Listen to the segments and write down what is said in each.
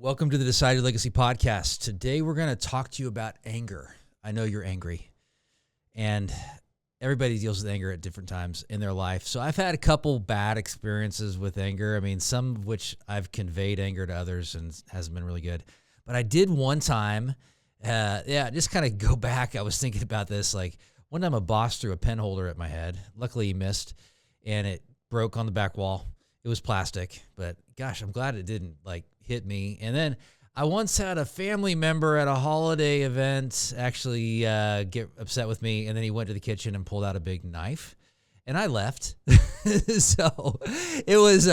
Welcome to the DYL Legacy Podcast. Today we're going to talk to you about anger. I know you're angry, and everybody deals with anger at different times in their life. So I've had a couple bad experiences with anger. I mean, some of which I've conveyed anger to others and hasn't been really good. But I did one time, just kind of go back. I was thinking about this. Like one time a boss threw a pen holder at my head. Luckily he missed, and it broke on the back wall. It was plastic, but gosh, I'm glad it didn't hit me. And then I once had a family member at a holiday event actually get upset with me, and then he went to the kitchen and pulled out a big knife, and I left. So it was,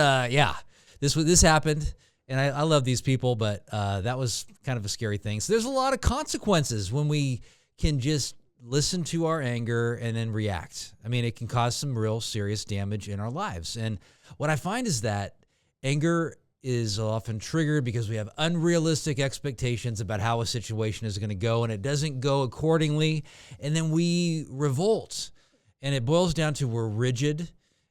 this happened, and I love these people, but that was kind of a scary thing. So there's a lot of consequences when we can just listen to our anger and then react. I mean, it can cause some real serious damage in our lives. And what I find is that anger is often triggered because we have unrealistic expectations about how a situation is going to go, and it doesn't go accordingly, and then we revolt. And it boils down to we're rigid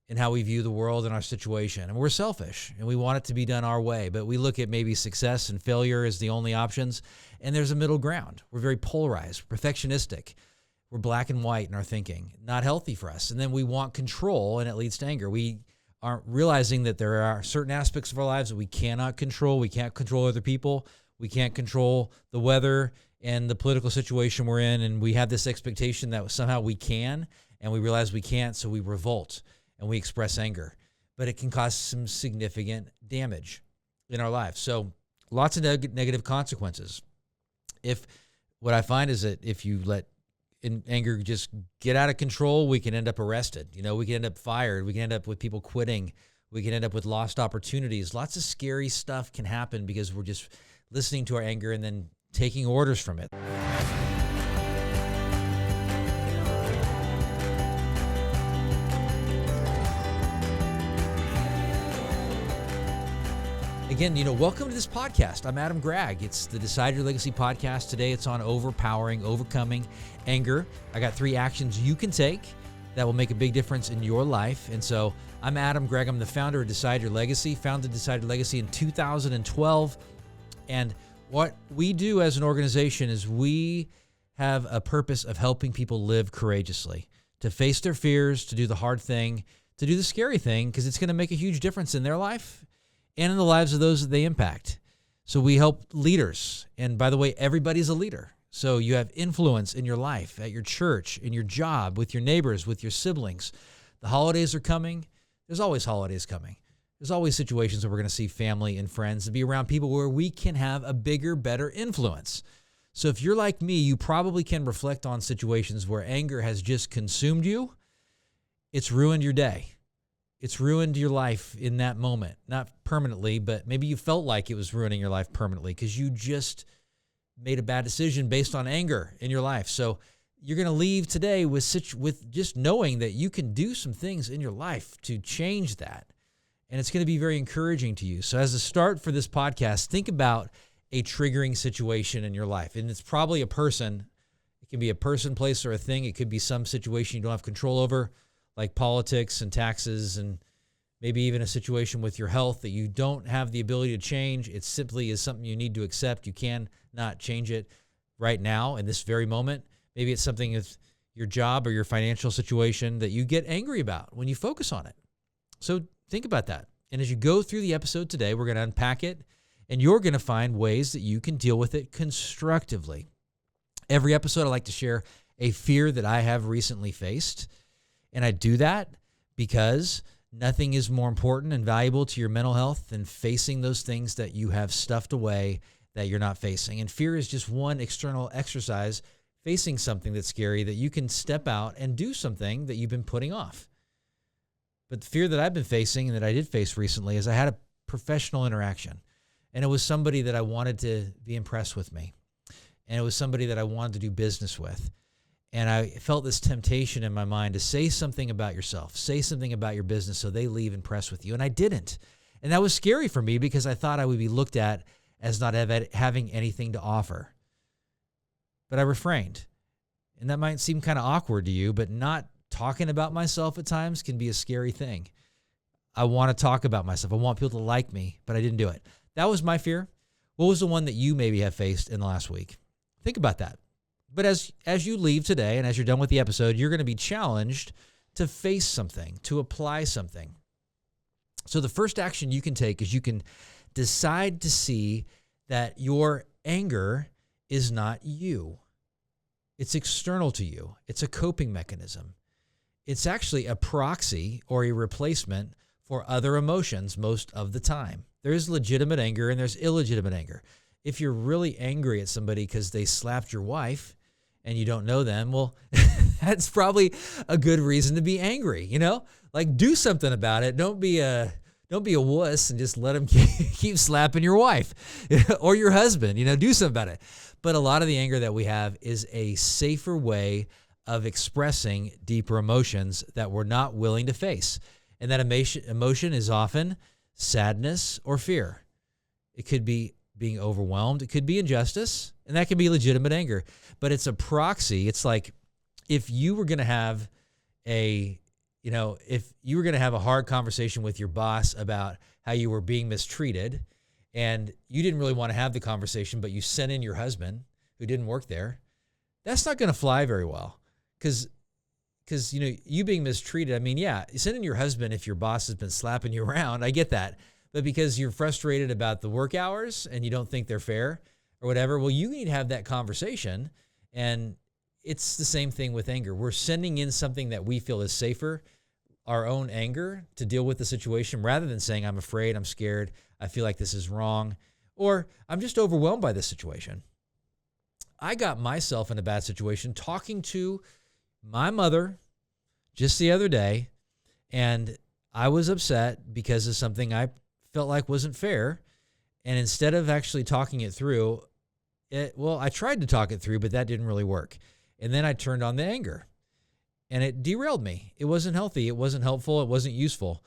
in how we view the world and our situation, and we're selfish, and we want it to be done our way, but we look at maybe success and failure as the only options, and there's a middle ground. We're very polarized, perfectionistic. We're black and white in our thinking, not healthy for us. And then we want control, and it leads to anger. We aren't realizing that there are certain aspects of our lives that we cannot control. We can't control other people. We can't control the weather and the political situation we're in. And we have this expectation that somehow we can, and we realize we can't, so we revolt and we express anger. But it can cause some significant damage in our lives. So lots of negative consequences. What I find is that if you let anger just get out of control, we can end up arrested. We can end up fired. We can end up with people quitting. We can end up with lost opportunities. Lots of scary stuff can happen because we're just listening to our anger and then taking orders from it. Again, welcome to this podcast. I'm Adam Gragg. It's the DYL Legacy Podcast. Today it's on overcoming anger. I got 3 actions you can take that will make a big difference in your life. And so I'm Adam Gragg. I'm the founder of DYL Legacy, founded DYL Legacy in 2012. And what we do as an organization is we have a purpose of helping people live courageously, to face their fears, to do the hard thing, to do the scary thing, because it's going to make a huge difference in their life and in the lives of those that they impact. So we help leaders. And by the way, everybody's a leader. So you have influence in your life, at your church, in your job, with your neighbors, with your siblings. The holidays are coming. There's always holidays coming. There's always situations where we're going to see family and friends and be around people where we can have a bigger, better influence. So if you're like me, you probably can reflect on situations where anger has just consumed you. It's ruined your day. It's ruined your life in that moment, not permanently, but maybe you felt like it was ruining your life permanently because you just made a bad decision based on anger in your life. So you're going to leave today with just knowing that you can do some things in your life to change that. And it's going to be very encouraging to you. So as a start for this podcast, think about a triggering situation in your life. And it's probably a person. It can be a person, place, or a thing. It could be some situation you don't have control over, like politics and taxes, and maybe even a situation with your health that you don't have the ability to change. It simply is something you need to accept. You cannot change it right now in this very moment. Maybe it's something with your job or your financial situation that you get angry about when you focus on it. So think about that. And as you go through the episode today, we're going to unpack it, and you're going to find ways that you can deal with it constructively. Every episode, I like to share a fear that I have recently faced. And I do that because nothing is more important and valuable to your mental health than facing those things that you have stuffed away that you're not facing. And fear is just one external exercise, facing something that's scary that you can step out and do something that you've been putting off. But the fear that I've been facing and that I did face recently is I had a professional interaction, and it was somebody that I wanted to be impressed with me. And it was somebody that I wanted to do business with. And I felt this temptation in my mind to say something about yourself, say something about your business so they leave impressed with you. And I didn't. And that was scary for me because I thought I would be looked at as not having anything to offer. But I refrained. And that might seem kind of awkward to you, but not talking about myself at times can be a scary thing. I want to talk about myself. I want people to like me, but I didn't do it. That was my fear. What was the one that you maybe have faced in the last week? Think about that. But as you leave today and as you're done with the episode, you're going to be challenged to face something, to apply something. So the first action you can take is you can decide to see that your anger is not you. It's external to you. It's a coping mechanism. It's actually a proxy or a replacement for other emotions most of the time. There's legitimate anger and there's illegitimate anger. If you're really angry at somebody because they slapped your wife and you don't know them, well, that's probably a good reason to be angry, Like, do something about it. Don't be a wuss and just let them keep slapping your wife or your husband, do something about it. But a lot of the anger that we have is a safer way of expressing deeper emotions that we're not willing to face. And that emotion is often sadness or fear. It could be being overwhelmed. It could be injustice, and that can be legitimate anger. But it's a proxy. It's like if you were going to have a hard conversation with your boss about how you were being mistreated, and you didn't really want to have the conversation, but you sent in your husband who didn't work there, that's not going to fly very well. Because you being mistreated, you send in your husband if your boss has been slapping you around. I get that. But because you're frustrated about the work hours and you don't think they're fair or whatever, well, you need to have that conversation. And it's the same thing with anger. We're sending in something that we feel is safer, our own anger, to deal with the situation rather than saying, I'm afraid, I'm scared, I feel like this is wrong, or I'm just overwhelmed by this situation. I got myself in a bad situation talking to my mother just the other day, and I was upset because of something I felt like wasn't fair. And instead of actually talking it through, I tried to talk it through, but that didn't really work. And then I turned on the anger, and it derailed me. It wasn't healthy. It wasn't helpful. It wasn't useful.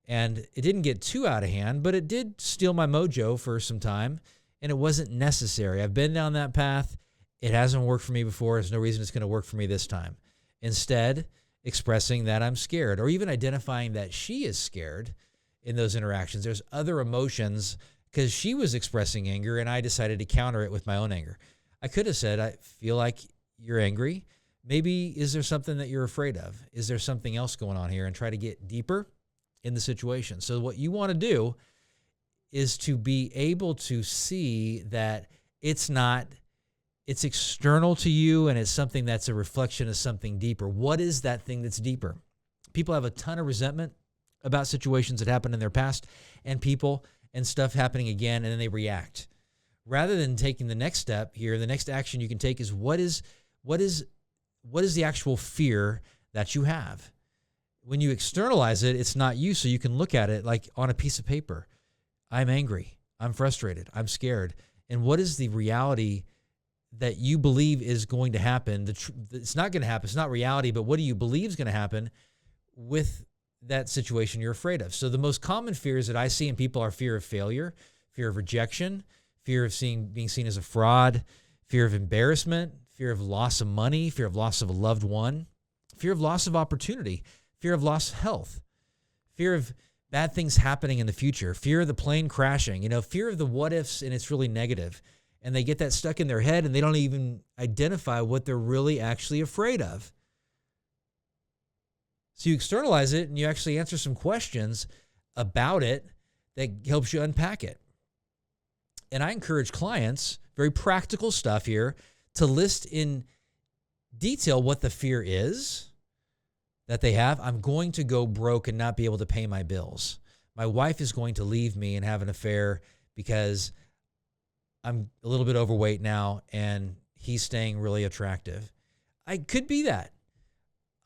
And it didn't get too out of hand, but it did steal my mojo for some time, and it wasn't necessary. I've been down that path. It hasn't worked for me before. There's no reason it's going to work for me this time. Instead, expressing that I'm scared, or even identifying that she is scared in those interactions. There's other emotions because she was expressing anger, and I decided to counter it with my own anger. I could have said, I feel like you're angry. Maybe is there something that you're afraid of? Is there something else going on here? And try to get deeper in the situation. So what you want to do is to be able to see that it's external to you, and it's something that's a reflection of something deeper. What is that thing that's deeper? People have a ton of resentment about situations that happened in their past and people and stuff happening again, and then they react. Rather than taking the next step here, the next action you can take is what is the actual fear that you have? When you externalize it, it's not you, so you can look at it like on a piece of paper. I'm angry. I'm frustrated. I'm scared. And what is the reality that you believe is going to happen? It's not going to happen. It's not reality, but what do you believe is going to happen with that situation you're afraid of? So the most common fears that I see in people are fear of failure, fear of rejection, fear of being seen as a fraud, fear of embarrassment, fear of loss of money, fear of loss of a loved one, fear of loss of opportunity, fear of loss of health, fear of bad things happening in the future, fear of the plane crashing, fear of the what ifs, and it's really negative. And they get that stuck in their head, and they don't even identify what they're really actually afraid of. So you externalize it, and you actually answer some questions about it that helps you unpack it. And I encourage clients, very practical stuff here, to list in detail what the fear is that they have. I'm going to go broke and not be able to pay my bills. My wife is going to leave me and have an affair because I'm a little bit overweight now and he's staying really attractive. I could be that.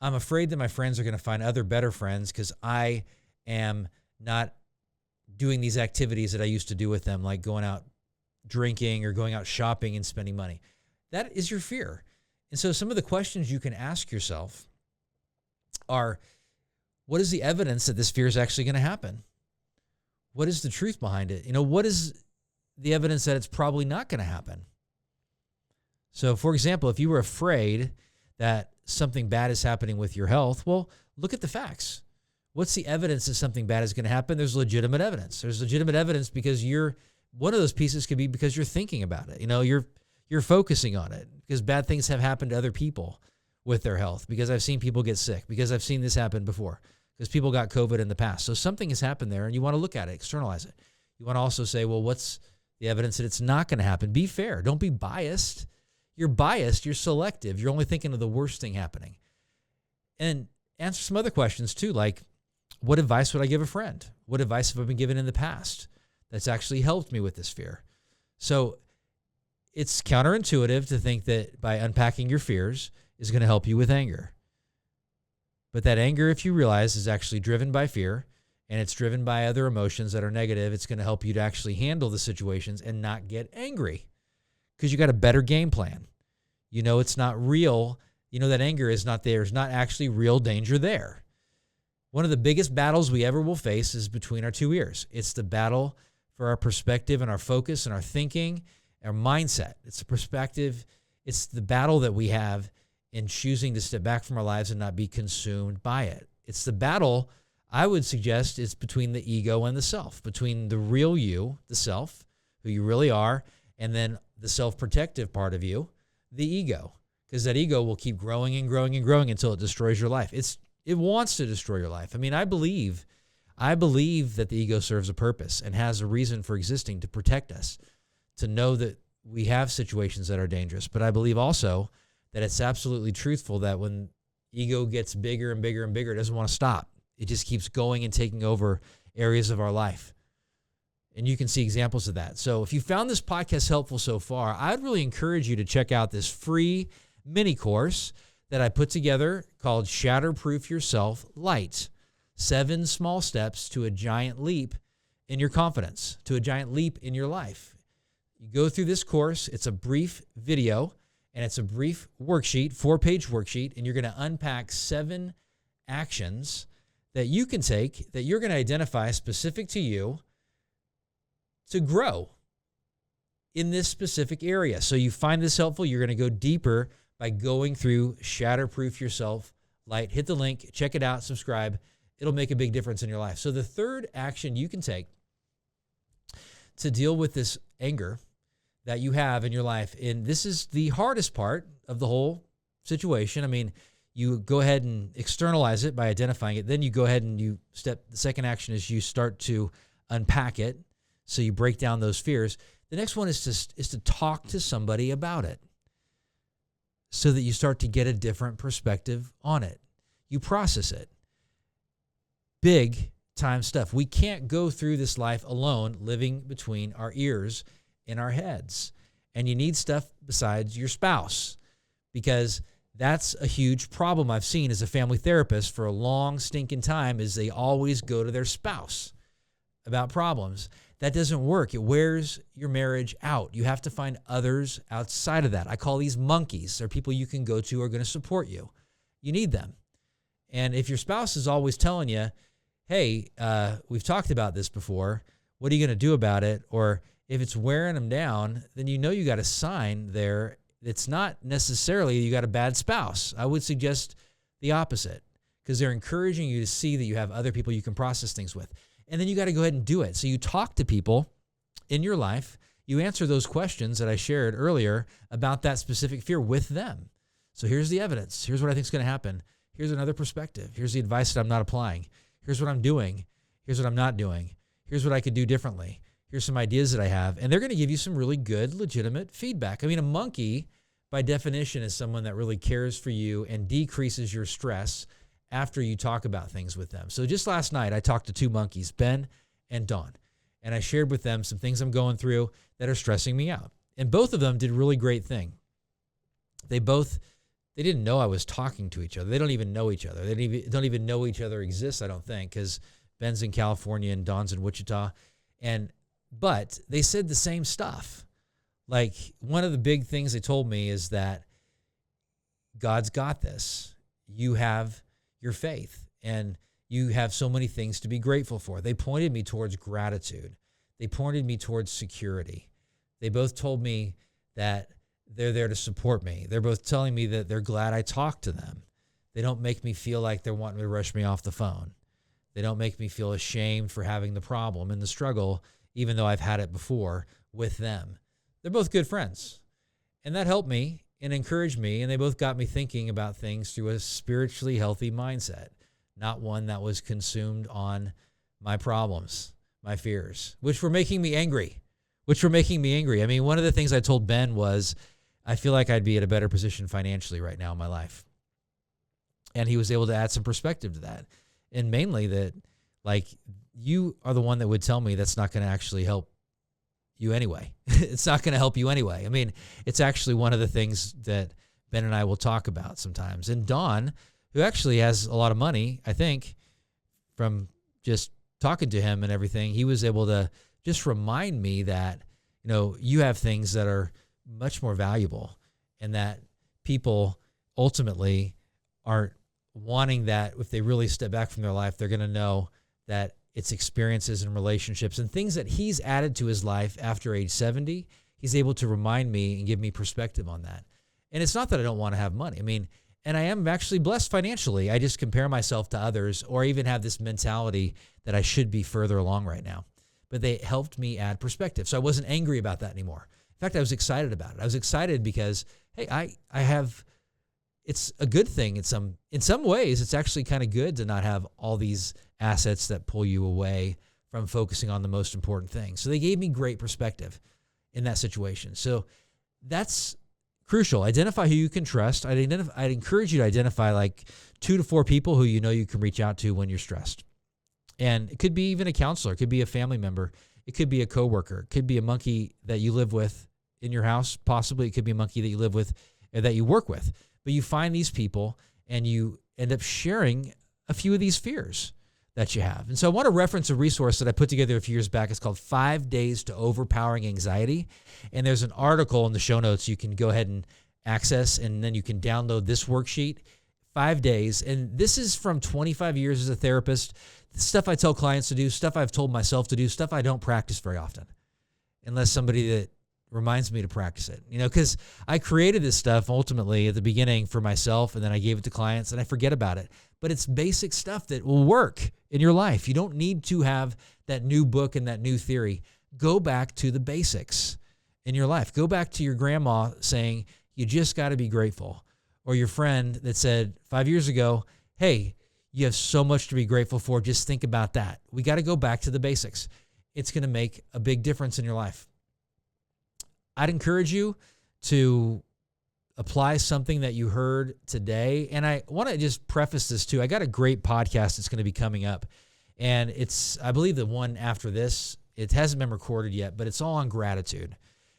I'm afraid that my friends are going to find other better friends because I am not doing these activities that I used to do with them, like going out drinking or going out shopping and spending money. That is your fear. And so some of the questions you can ask yourself are, what is the evidence that this fear is actually going to happen? What is the truth behind it? What is the evidence that it's probably not going to happen? So, for example, if you were afraid that something bad is happening with your health, well, look at the facts. What's the evidence that something bad is going to happen? There's legitimate evidence. There's legitimate evidence because you're One of those pieces could be because you're thinking about it. You're focusing on it because bad things have happened to other people with their health, because I've seen people get sick, because I've seen this happen before, because people got COVID in the past. So something has happened there and you want to look at it, externalize it. You want to also say, well, what's the evidence that it's not going to happen? Be fair. Don't be biased. You're biased. You're selective. You're only thinking of the worst thing happening. And answer some other questions too, like, what advice would I give a friend? What advice have I been given in the past that's actually helped me with this fear? So it's counterintuitive to think that by unpacking your fears is going to help you with anger. But that anger, if you realize, is actually driven by fear, and it's driven by other emotions that are negative. It's going to help you to actually handle the situations and not get angry because you got a better game plan. It's not real. That anger is not there. There's not actually real danger there. One of the biggest battles we ever will face is between our two ears. It's the battle for our perspective and our focus and our thinking, our mindset. It's the perspective. It's the battle that we have in choosing to step back from our lives and not be consumed by it. It's the battle, I would suggest, it's between the ego and the self, between the real you, the self, who you really are, and then the self-protective part of you, the ego, because that ego will keep growing and growing and growing until it destroys your life. It wants to destroy your life. I believe that the ego serves a purpose and has a reason for existing to protect us, to know that we have situations that are dangerous. But I believe also that it's absolutely truthful that when ego gets bigger and bigger and bigger, it doesn't want to stop. It just keeps going and taking over areas of our life. And you can see examples of that. So if you found this podcast helpful so far, I'd really encourage you to check out this free mini course that I put together called Shatterproof Yourself Light. 7 small steps to a giant leap in your confidence, to a giant leap in your life. You go through this course. It's a brief video and it's a brief worksheet, 4-page worksheet, and you're going to unpack 7 actions that you can take, that you're going to identify specific to you to grow in this specific area. So you find this helpful, you're going to go deeper by going through Shatterproof Yourself Light. Hit the link, check it out, subscribe. It'll make a big difference in your life. So the third action you can take to deal with this anger that you have in your life, and this is the hardest part of the whole situation. You go ahead and externalize it by identifying it. Then you go ahead and the second action is you start to unpack it. So you break down those fears. The next one is to talk to somebody about it so that you start to get a different perspective on it. You process it. Big time stuff. We can't go through this life alone, living between our ears and our heads. And you need stuff besides your spouse, because that's a huge problem I've seen as a family therapist for a long stinking time, is they always go to their spouse about problems. That doesn't work. It wears your marriage out. You have to find others outside of that. I call these monkeys. They're people you can go to who are going to support you. You need them. And if your spouse is always telling you, hey, we've talked about this before, what are you going to do about it? Or if it's wearing them down, then you got a sign there. It's not necessarily you got a bad spouse. I would suggest the opposite, because they're encouraging you to see that you have other people you can process things with. And then you got to go ahead and do it. So you talk to people in your life. You answer those questions that I shared earlier about that specific fear with them. So here's the evidence. Here's what I think is going to happen. Here's another perspective. Here's the advice that I'm not applying. Here's what I'm doing. Here's what I'm not doing. Here's what I could do differently. Here's some ideas that I have. And they're going to give you some really good, legitimate feedback. A monkey, by definition, is someone that really cares for you and decreases your stress after you talk about things with them. So just last night, I talked to 2 monkeys, Ben and Dawn, and I shared with them some things I'm going through that are stressing me out. And both of them did a really great thing. They didn't know I was talking to each other. They don't even know each other. They don't even know each other exists, I don't think, because Ben's in California and Dawn's in Wichita. But they said the same stuff. Like, one of the big things they told me is that God's got this. You have your faith, and you have so many things to be grateful for. They pointed me towards gratitude. They pointed me towards security. They both told me that they're there to support me. They're both telling me that they're glad I talked to them. They don't make me feel like they're wanting to rush me off the phone. They don't make me feel ashamed for having the problem and the struggle even though I've had it before with them. They're both good friends. And that helped me and encouraged me, and they both got me thinking about things through a spiritually healthy mindset, not one that was consumed on my problems, my fears, which were making me angry. I mean, one of the things I told Ben was, I feel like I'd be at a better position financially right now in my life. And he was able to add some perspective to that. And mainly that, like, you are the one that would tell me that's not going to actually help you anyway. It's not going to help you anyway. I mean, it's actually one of the things that Ben and I will talk about sometimes. And Don, who actually has a lot of money, I think, from just talking to him and everything, he was able to just remind me that, you have things that are much more valuable, and that people ultimately aren't wanting that. If they really step back from their life, they're going to know that it's experiences and relationships and things that he's added to his life after age 70. He's able to remind me and give me perspective on that. And it's not that I don't want to have money. I mean, and I am actually blessed financially. I just compare myself to others, or even have this mentality that I should be further along right now. But they helped me add perspective. So I wasn't angry about that anymore. In fact, I was excited about it. I was excited because, hey, I have, it's a good thing. In some ways, it's actually kind of good to not have all these assets that pull you away from focusing on the most important things. So they gave me great perspective in that situation. So that's crucial. Identify who you can trust. I'd encourage you to identify like 2 to 4 people who you can reach out to when you're stressed. And it could be even a counselor. It could be a family member. It could be a coworker. It could be a monkey that you live with in your house. Possibly it could be a monkey that you live with or that you work with. But you find these people and you end up sharing a few of these fears that you have. And so I want to reference a resource that I put together a few years back. It's called 5 Days to Overpowering Anxiety. And there's an article in the show notes you can go ahead and access, and then you can download this worksheet, 5 days. And this is from 25 years as a therapist. Stuff I tell clients to do, stuff I've told myself to do, stuff I don't practice very often, unless somebody that reminds me to practice it. Because I created this stuff ultimately at the beginning for myself, and then I gave it to clients, and I forget about it. But it's basic stuff that will work in your life. You don't need to have that new book and that new theory. Go back to the basics in your life. Go back to your grandma saying, you just got to be grateful. Or your friend that said 5 years ago, hey, you have so much to be grateful for. Just think about that. We got to go back to the basics. It's going to make a big difference in your life. I'd encourage you to apply something that you heard today. And I want to just preface this too. I got a great podcast that's going to be coming up. And it's, I believe, the one after this. It hasn't been recorded yet, but it's all on gratitude.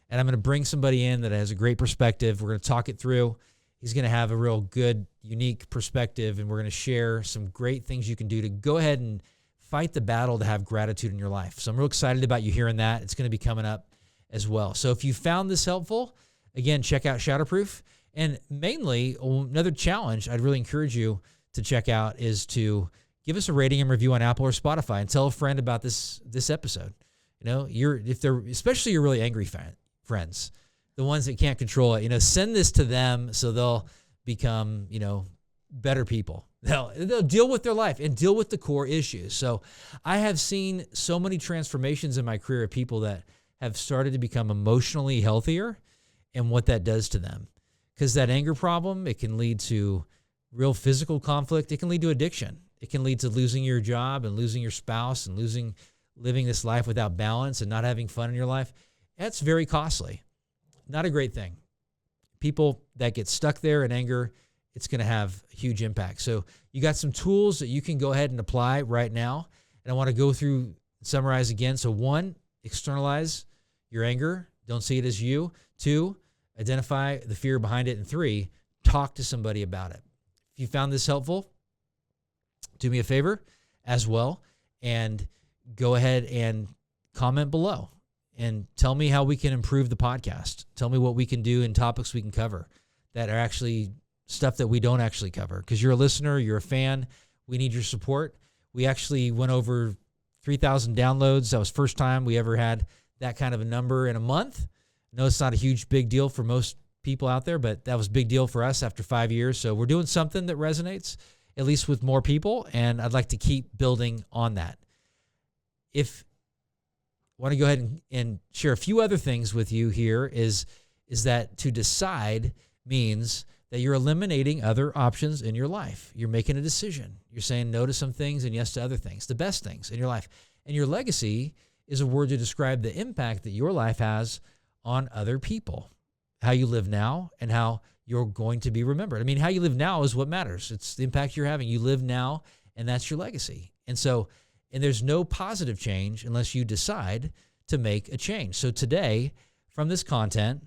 And I'm going to bring somebody in that has a great perspective. We're going to talk it through. He's going to have a real good, unique perspective, and we're going to share some great things you can do to go ahead and fight the battle to have gratitude in your life. So I'm real excited about you hearing that. It's going to be coming up as well. So if you found this helpful, again, check out Shatterproof. And mainly, another challenge I'd really encourage you to check out is to give us a rating and review on Apple or Spotify, and tell a friend about this episode. Especially your really angry friends, the ones that can't control it, send this to them so they'll become, better people. They'll deal with their life and deal with the core issues. So I have seen so many transformations in my career of people that have started to become emotionally healthier, and what that does to them. Because that anger problem, it can lead to real physical conflict. It can lead to addiction. It can lead to losing your job and losing your spouse and living this life without balance and not having fun in your life. That's very costly. Not a great thing. People that get stuck there in anger, it's going to have a huge impact. So you got some tools that you can go ahead and apply right now. And I want to go through, summarize again. So 1, externalize your anger. Don't see it as you. 2, identify the fear behind it. And 3, talk to somebody about it. If you found this helpful, do me a favor as well, and go ahead and comment below and tell me how we can improve the podcast. Tell me what we can do and topics we can cover that are actually stuff that we don't actually cover. Because you're a listener, you're a fan, we need your support. We actually went over 3,000 downloads. That was the first time we ever had that kind of a number in a month. I know it's not a huge big deal for most people out there, but that was a big deal for us after 5 years. So we're doing something that resonates, at least with more people, and I'd like to keep building on that. If want to go ahead and share a few other things with you here is that to decide means that you're eliminating other options in your life. You're making a decision. You're saying no to some things and yes to other things, the best things in your life. And your legacy is a word to describe the impact that your life has on other people, how you live now and how you're going to be remembered. I mean, how you live now is what matters. It's the impact you're having. You live now, and that's your legacy. And there's no positive change unless you decide to make a change. So today, from this content,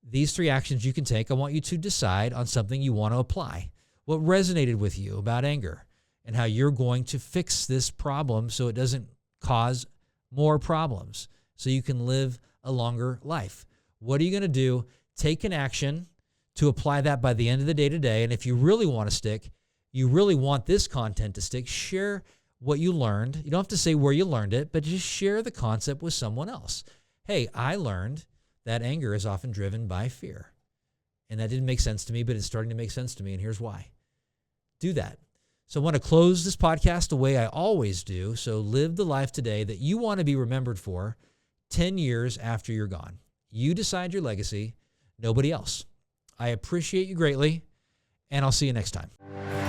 these 3 actions you can take, I want you to decide on something you want to apply. What resonated with you about anger and how you're going to fix this problem so it doesn't cause more problems, so you can live a longer life. What are you going to do? Take an action to apply that by the end of the day today. And if you really want to stick, you really want this content to stick, share what you learned. You don't have to say where you learned it, but just share the concept with someone else. Hey, I learned that anger is often driven by fear. And that didn't make sense to me, but it's starting to make sense to me, and here's why. Do that. So I want to close this podcast the way I always do. So live the life today that you want to be remembered for 10 years after you're gone. You decide your legacy, nobody else. I appreciate you greatly, and I'll see you next time.